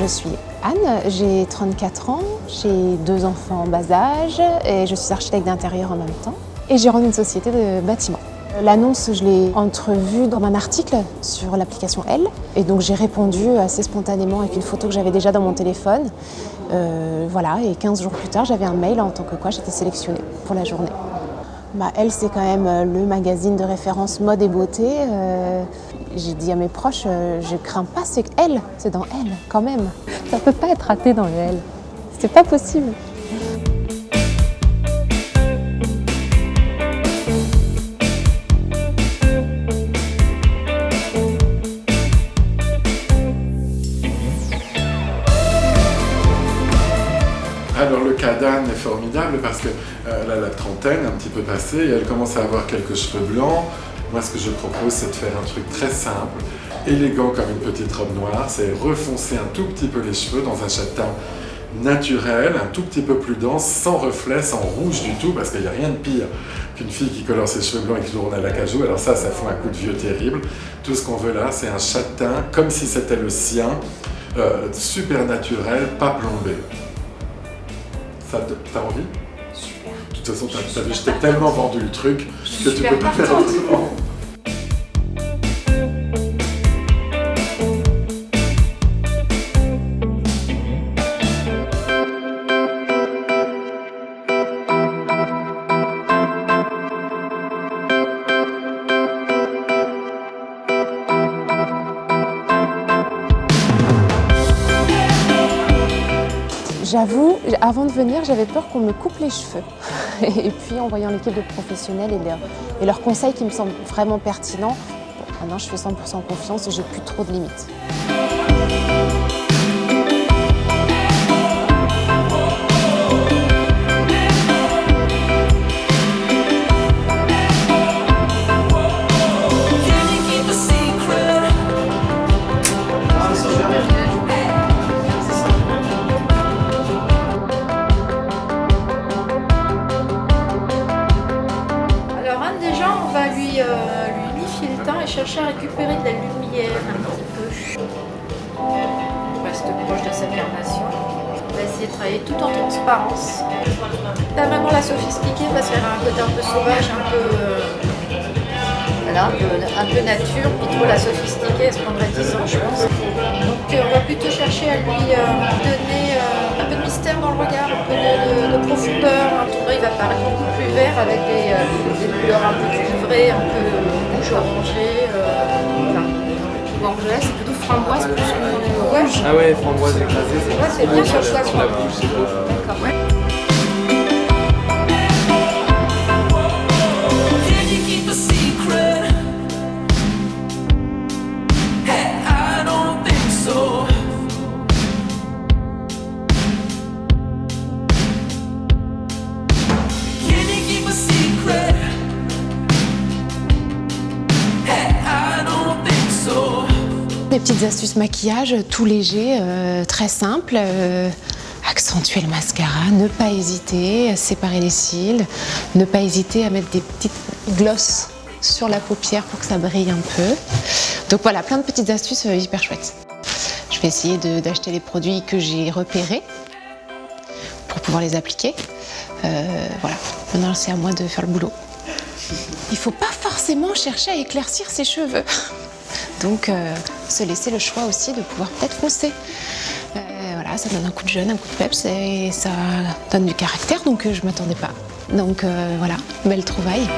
Je suis Anne, j'ai 34 ans, j'ai 2 enfants en bas âge et je suis architecte d'intérieur en même temps. Et j'ai rendu une société de bâtiment. L'annonce, je l'ai entrevue dans un article sur l'application Elle. Et donc j'ai répondu assez spontanément avec une photo que j'avais déjà dans mon téléphone. Voilà, et 15 jours plus tard, j'avais un mail en tant que quoi j'étais sélectionnée pour la journée. Elle, c'est quand même le magazine de référence mode et beauté. J'ai dit à mes proches, je crains pas, c'est Elle, c'est dans Elle, quand même. Ça peut pas être raté dans le Elle. C'est pas possible. Alors le cas d'Anne est formidable parce qu'elle a la trentaine, un petit peu passée, et elle commence à avoir quelques cheveux blancs. Moi, ce que je propose, c'est de faire un truc très simple, élégant comme une petite robe noire, c'est refoncer un tout petit peu les cheveux dans un châtain naturel, un tout petit peu plus dense, sans reflet, sans rouge du tout, parce qu'il n'y a rien de pire qu'une fille qui colore ses cheveux blancs et qui tourne à l'acajou. Alors ça fout un coup de vieux terrible. Tout ce qu'on veut là, c'est un châtain, comme si c'était le sien, super naturel, pas plombé. T'as envie? Super. De toute façon, t'as vu, je t'ai tellement vendu le truc que tu peux pas faire autrement. J'avoue, avant de venir, j'avais peur qu'on me coupe les cheveux. Et puis en voyant l'équipe de professionnels et leurs conseils qui me semblent vraiment pertinents, maintenant je fais 100% confiance et j'ai plus trop de limites. On va lui unifier le teint et chercher à récupérer de la lumière un petit peu. On reste proche de sa carnation. On va essayer de travailler tout en transparence. Pas vraiment la sophistiquer parce qu'elle a un côté un peu sauvage, un peu nature, puis trop la sophistiquer, elle se prendrait 10 ans je pense. Donc on va plutôt chercher à lui donner un peu de mystère dans le regard, un peu de profondeur. Il va paraître beaucoup plus vert avec des couleurs un peu cuivrées, un peu rouge orangé. Voilà. Orangé, c'est plutôt framboise plus que rouge. Ah ouais, framboise écrasée, c'est bien sur ça. Sur la bouche, c'est beau. D'accord. Ouais. Des petites astuces maquillage, tout léger, très simple. Accentuer le mascara, ne pas hésiter à séparer les cils, ne pas hésiter à mettre des petites glosses sur la paupière pour que ça brille un peu. Donc voilà, plein de petites astuces hyper chouettes. Je vais essayer d'acheter les produits que j'ai repérés pour pouvoir les appliquer. Voilà, maintenant c'est à moi de faire le boulot. Il ne faut pas forcément chercher à éclaircir ses cheveux. Donc, se laisser le choix aussi de pouvoir peut-être foncer. Voilà, ça donne un coup de jeune, un coup de peps et ça donne du caractère, donc je ne m'attendais pas. Donc voilà, belle trouvaille.